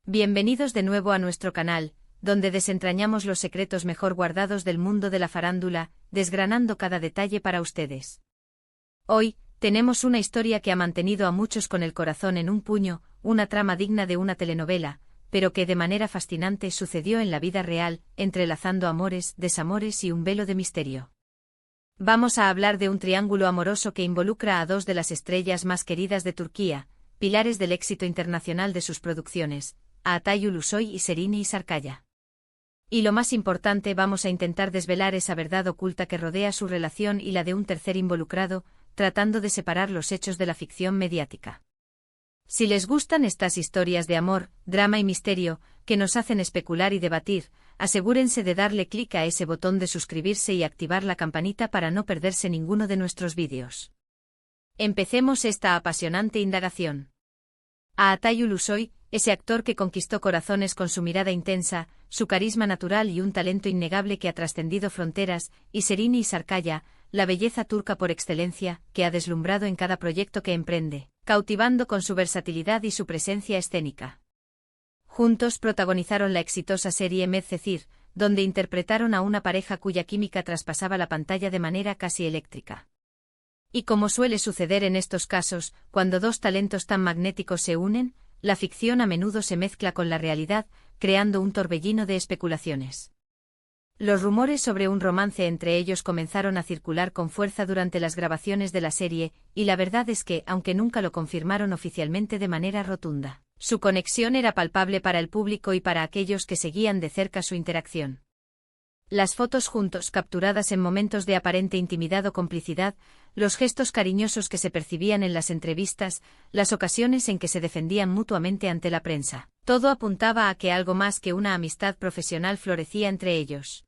Bienvenidos de nuevo a nuestro canal, donde desentrañamos los secretos mejor guardados del mundo de la farándula, desgranando cada detalle para ustedes. Hoy, tenemos una historia que ha mantenido a muchos con el corazón en un puño, una trama digna de una telenovela, pero que de manera fascinante sucedió en la vida real, entrelazando amores, desamores y un velo de misterio. Vamos a hablar de un triángulo amoroso que involucra a dos de las estrellas más queridas de Turquía, pilares del éxito internacional de sus producciones, a Atay Ulusoy y Serine Sarıkaya. Y lo más importante, vamos a intentar desvelar esa verdad oculta que rodea su relación y la de un tercer involucrado, tratando de separar los hechos de la ficción mediática. Si les gustan estas historias de amor, drama y misterio, que nos hacen especular y debatir, asegúrense de darle clic a ese botón de suscribirse y activar la campanita para no perderse ninguno de nuestros vídeos. Empecemos esta apasionante indagación. A Atay Ulusoy, ese actor que conquistó corazones con su mirada intensa, su carisma natural y un talento innegable que ha trascendido fronteras, y Serine Sarıkaya, la belleza turca por excelencia, que ha deslumbrado en cada proyecto que emprende, cautivando con su versatilidad y su presencia escénica. Juntos protagonizaron la exitosa serie Medcezir, donde interpretaron a una pareja cuya química traspasaba la pantalla de manera casi eléctrica. Y como suele suceder en estos casos, cuando dos talentos tan magnéticos se unen, la ficción a menudo se mezcla con la realidad, creando un torbellino de especulaciones. Los rumores sobre un romance entre ellos comenzaron a circular con fuerza durante las grabaciones de la serie, y la verdad es que, aunque nunca lo confirmaron oficialmente de manera rotunda, su conexión era palpable para el público y para aquellos que seguían de cerca su interacción. Las fotos juntos capturadas en momentos de aparente intimidad o complicidad, los gestos cariñosos que se percibían en las entrevistas, las ocasiones en que se defendían mutuamente ante la prensa, todo apuntaba a que algo más que una amistad profesional florecía entre ellos.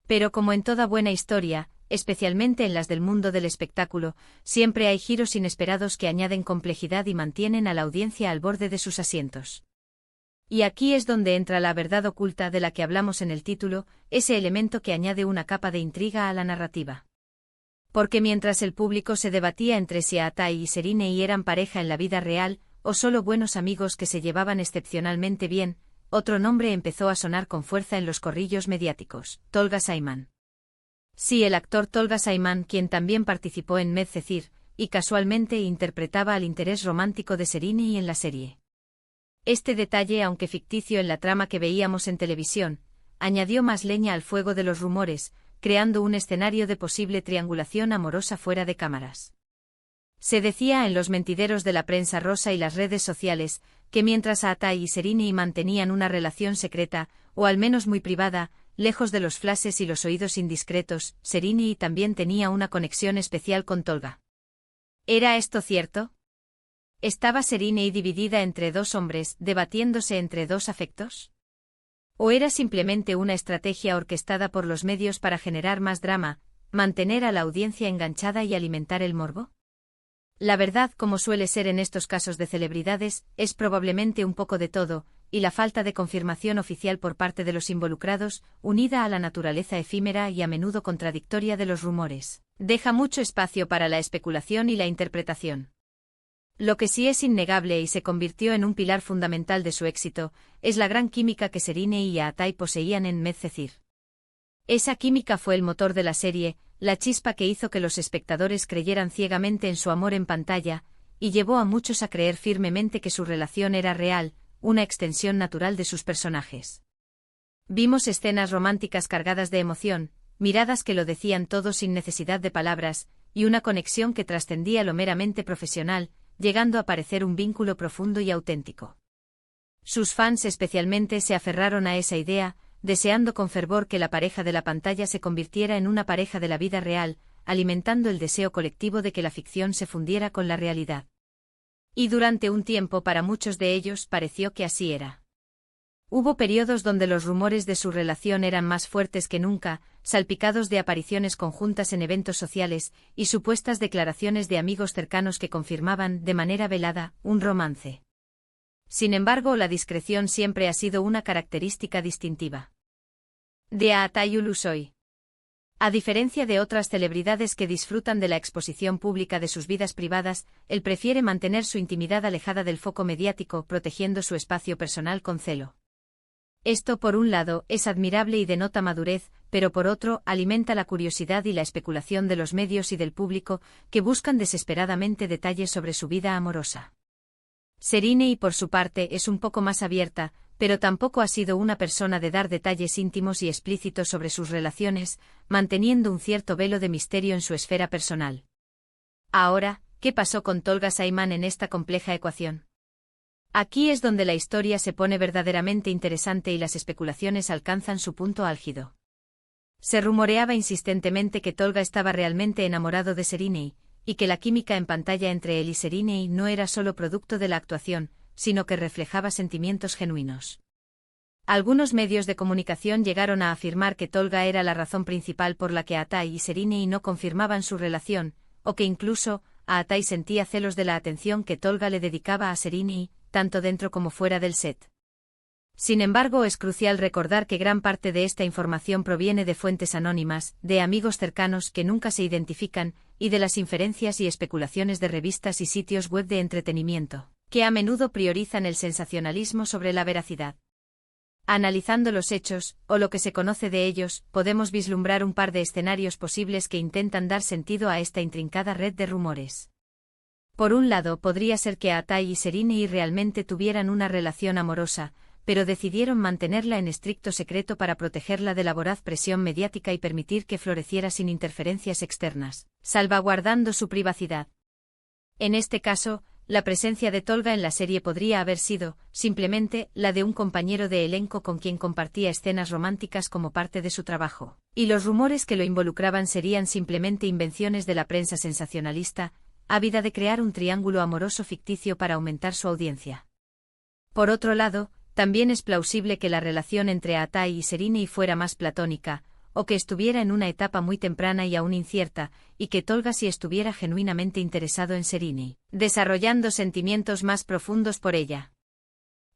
Pero como en toda buena historia, especialmente en las del mundo del espectáculo, siempre hay giros inesperados que añaden complejidad y mantienen a la audiencia al borde de sus asientos. Y aquí es donde entra la verdad oculta de la que hablamos en el título, ese elemento que añade una capa de intriga a la narrativa. Porque mientras el público se debatía entre si Atay y Serine eran pareja en la vida real, o solo buenos amigos que se llevaban excepcionalmente bien, otro nombre empezó a sonar con fuerza en los corrillos mediáticos: Tolga Sayman. Sí, el actor Tolga Sayman, quien también participó en Medcezir, y casualmente interpretaba al interés romántico de Serine en la serie. Este detalle, aunque ficticio en la trama que veíamos en televisión, añadió más leña al fuego de los rumores, creando un escenario de posible triangulación amorosa fuera de cámaras. Se decía en los mentideros de la prensa rosa y las redes sociales, que mientras Atay y Serine mantenían una relación secreta, o al menos muy privada, lejos de los flashes y los oídos indiscretos, Serine también tenía una conexión especial con Tolga. ¿Era esto cierto? ¿Estaba Serine dividida entre dos hombres, debatiéndose entre dos afectos? ¿O era simplemente una estrategia orquestada por los medios para generar más drama, mantener a la audiencia enganchada y alimentar el morbo? La verdad, como suele ser en estos casos de celebridades, es probablemente un poco de todo, y la falta de confirmación oficial por parte de los involucrados, unida a la naturaleza efímera y a menudo contradictoria de los rumores, deja mucho espacio para la especulación y la interpretación. Lo que sí es innegable y se convirtió en un pilar fundamental de su éxito, es la gran química que Serine y Atay poseían en Medcezir. Esa química fue el motor de la serie, la chispa que hizo que los espectadores creyeran ciegamente en su amor en pantalla, y llevó a muchos a creer firmemente que su relación era real, una extensión natural de sus personajes. Vimos escenas románticas cargadas de emoción, miradas que lo decían todo sin necesidad de palabras, y una conexión que trascendía lo meramente profesional, llegando a parecer un vínculo profundo y auténtico. Sus fans especialmente se aferraron a esa idea, deseando con fervor que la pareja de la pantalla se convirtiera en una pareja de la vida real, alimentando el deseo colectivo de que la ficción se fundiera con la realidad. Y durante un tiempo para muchos de ellos pareció que así era. Hubo periodos donde los rumores de su relación eran más fuertes que nunca, salpicados de apariciones conjuntas en eventos sociales, y supuestas declaraciones de amigos cercanos que confirmaban, de manera velada, un romance. Sin embargo, la discreción siempre ha sido una característica distintiva de Atay Ulusoy. A diferencia de otras celebridades que disfrutan de la exposición pública de sus vidas privadas, él prefiere mantener su intimidad alejada del foco mediático, protegiendo su espacio personal con celo. Esto, por un lado, es admirable y denota madurez, pero por otro, alimenta la curiosidad y la especulación de los medios y del público, que buscan desesperadamente detalles sobre su vida amorosa. Serena, por su parte, es un poco más abierta, pero tampoco ha sido una persona de dar detalles íntimos y explícitos sobre sus relaciones, manteniendo un cierto velo de misterio en su esfera personal. Ahora, ¿qué pasó con Tolga Saiman en esta compleja ecuación? Aquí es donde la historia se pone verdaderamente interesante y las especulaciones alcanzan su punto álgido. Se rumoreaba insistentemente que Tolga estaba realmente enamorado de Serena, y que la química en pantalla entre él y Serena no era solo producto de la actuación, sino que reflejaba sentimientos genuinos. Algunos medios de comunicación llegaron a afirmar que Tolga era la razón principal por la que Atay y Serena no confirmaban su relación, o que incluso Atay sentía celos de la atención que Tolga le dedicaba a Serena, tanto dentro como fuera del set. Sin embargo, es crucial recordar que gran parte de esta información proviene de fuentes anónimas, de amigos cercanos que nunca se identifican, y de las inferencias y especulaciones de revistas y sitios web de entretenimiento, que a menudo priorizan el sensacionalismo sobre la veracidad. Analizando los hechos, o lo que se conoce de ellos, podemos vislumbrar un par de escenarios posibles que intentan dar sentido a esta intrincada red de rumores. Por un lado, podría ser que Atay y Serena realmente tuvieran una relación amorosa, pero decidieron mantenerla en estricto secreto para protegerla de la voraz presión mediática y permitir que floreciera sin interferencias externas, salvaguardando su privacidad. En este caso, la presencia de Tolga en la serie podría haber sido, simplemente, la de un compañero de elenco con quien compartía escenas románticas como parte de su trabajo, y los rumores que lo involucraban serían simplemente invenciones de la prensa sensacionalista, ávida de crear un triángulo amoroso ficticio para aumentar su audiencia. Por otro lado, también es plausible que la relación entre Atay y Serena fuera más platónica, o que estuviera en una etapa muy temprana y aún incierta, y que Tolga sí estuviera genuinamente interesado en Serena, desarrollando sentimientos más profundos por ella.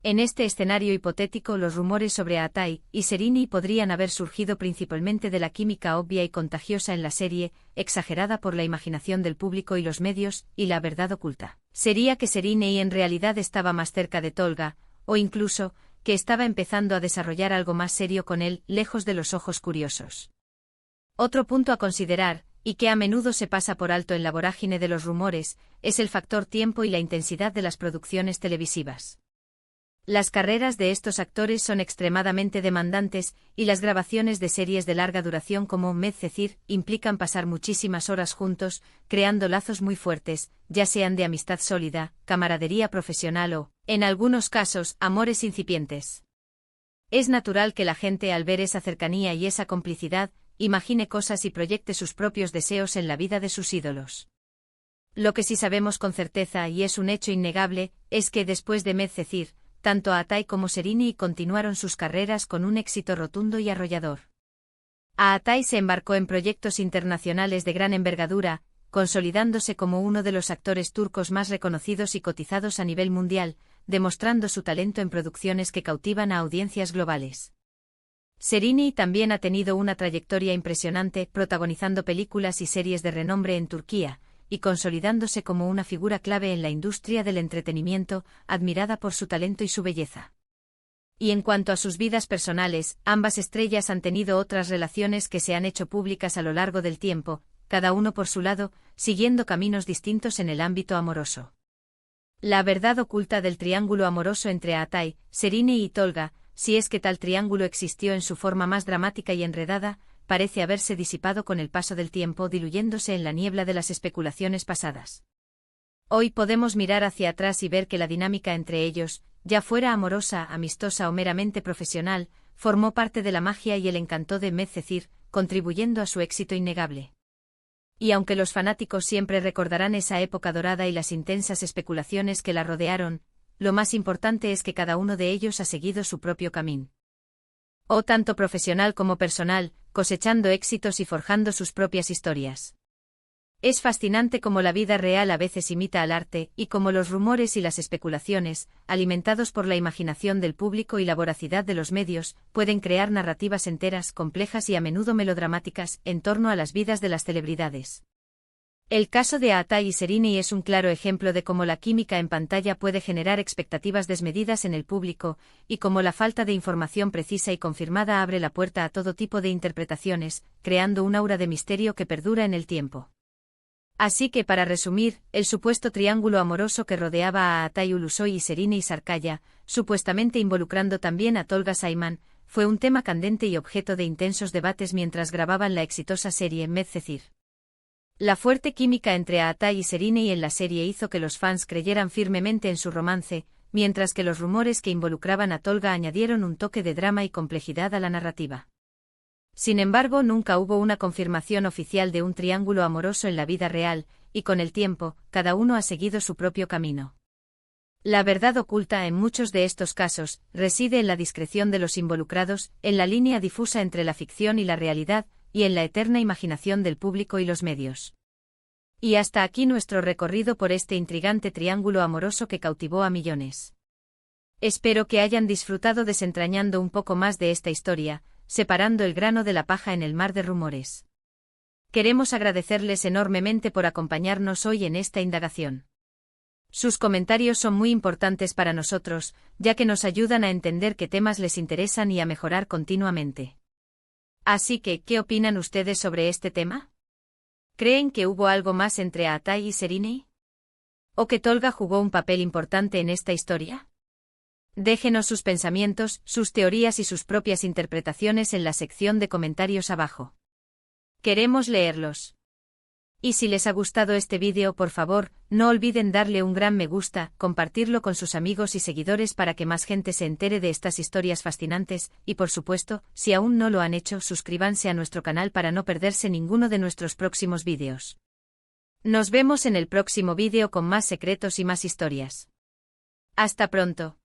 En este escenario hipotético, los rumores sobre Atay y Serena podrían haber surgido principalmente de la química obvia y contagiosa en la serie, exagerada por la imaginación del público y los medios, y la verdad oculta sería que Serena en realidad estaba más cerca de Tolga, o incluso, que estaba empezando a desarrollar algo más serio con él, lejos de los ojos curiosos. Otro punto a considerar, y que a menudo se pasa por alto en la vorágine de los rumores, es el factor tiempo y la intensidad de las producciones televisivas. Las carreras de estos actores son extremadamente demandantes, y las grabaciones de series de larga duración como Medcezir implican pasar muchísimas horas juntos, creando lazos muy fuertes, ya sean de amistad sólida, camaradería profesional o, en algunos casos, amores incipientes. Es natural que la gente, al ver esa cercanía y esa complicidad, imagine cosas y proyecte sus propios deseos en la vida de sus ídolos. Lo que sí sabemos con certeza, y es un hecho innegable, es que después de Medcezir, tanto Atay como Serena continuaron sus carreras con un éxito rotundo y arrollador. Atay se embarcó en proyectos internacionales de gran envergadura, consolidándose como uno de los actores turcos más reconocidos y cotizados a nivel mundial, demostrando su talento en producciones que cautivan a audiencias globales. Serena también ha tenido una trayectoria impresionante, protagonizando películas y series de renombre en Turquía, y consolidándose como una figura clave en la industria del entretenimiento, admirada por su talento y su belleza. Y en cuanto a sus vidas personales, ambas estrellas han tenido otras relaciones que se han hecho públicas a lo largo del tiempo, cada uno por su lado, siguiendo caminos distintos en el ámbito amoroso. La verdad oculta del triángulo amoroso entre Atay, Serena y Tolga, si es que tal triángulo existió en su forma más dramática y enredada, parece haberse disipado con el paso del tiempo, diluyéndose en la niebla de las especulaciones pasadas. Hoy podemos mirar hacia atrás y ver que la dinámica entre ellos, ya fuera amorosa, amistosa o meramente profesional, formó parte de la magia y el encanto de Medcezir, contribuyendo a su éxito innegable. Y aunque los fanáticos siempre recordarán esa época dorada y las intensas especulaciones que la rodearon, lo más importante es que cada uno de ellos ha seguido su propio camino. Tanto profesional como personal, cosechando éxitos y forjando sus propias historias. Es fascinante cómo la vida real a veces imita al arte, y cómo los rumores y las especulaciones, alimentados por la imaginación del público y la voracidad de los medios, pueden crear narrativas enteras, complejas y a menudo melodramáticas, en torno a las vidas de las celebridades. El caso de Aatai y Serini es un claro ejemplo de cómo la química en pantalla puede generar expectativas desmedidas en el público, y cómo la falta de información precisa y confirmada abre la puerta a todo tipo de interpretaciones, creando un aura de misterio que perdura en el tiempo. Así que para resumir, el supuesto triángulo amoroso que rodeaba a Aatai Ulusoy y Serini Sarkaya, supuestamente involucrando también a Tolga Saiman, fue un tema candente y objeto de intensos debates mientras grababan la exitosa serie Medcezir. La fuerte química entre Aatai y Serini en la serie hizo que los fans creyeran firmemente en su romance, mientras que los rumores que involucraban a Tolga añadieron un toque de drama y complejidad a la narrativa. Sin embargo, nunca hubo una confirmación oficial de un triángulo amoroso en la vida real, y con el tiempo, cada uno ha seguido su propio camino. La verdad oculta en muchos de estos casos reside en la discreción de los involucrados, en la línea difusa entre la ficción y la realidad, y en la eterna imaginación del público y los medios. Y hasta aquí nuestro recorrido por este intrigante triángulo amoroso que cautivó a millones. Espero que hayan disfrutado desentrañando un poco más de esta historia, separando el grano de la paja en el mar de rumores. Queremos agradecerles enormemente por acompañarnos hoy en esta indagación. Sus comentarios son muy importantes para nosotros, ya que nos ayudan a entender qué temas les interesan y a mejorar continuamente. Así que, ¿qué opinan ustedes sobre este tema? ¿Creen que hubo algo más entre Aatai y Serini? ¿O que Tolga jugó un papel importante en esta historia? Déjenos sus pensamientos, sus teorías y sus propias interpretaciones en la sección de comentarios abajo. Queremos leerlos. Y si les ha gustado este vídeo, por favor, no olviden darle un gran me gusta, compartirlo con sus amigos y seguidores para que más gente se entere de estas historias fascinantes, y por supuesto, si aún no lo han hecho, suscríbanse a nuestro canal para no perderse ninguno de nuestros próximos vídeos. Nos vemos en el próximo vídeo con más secretos y más historias. Hasta pronto.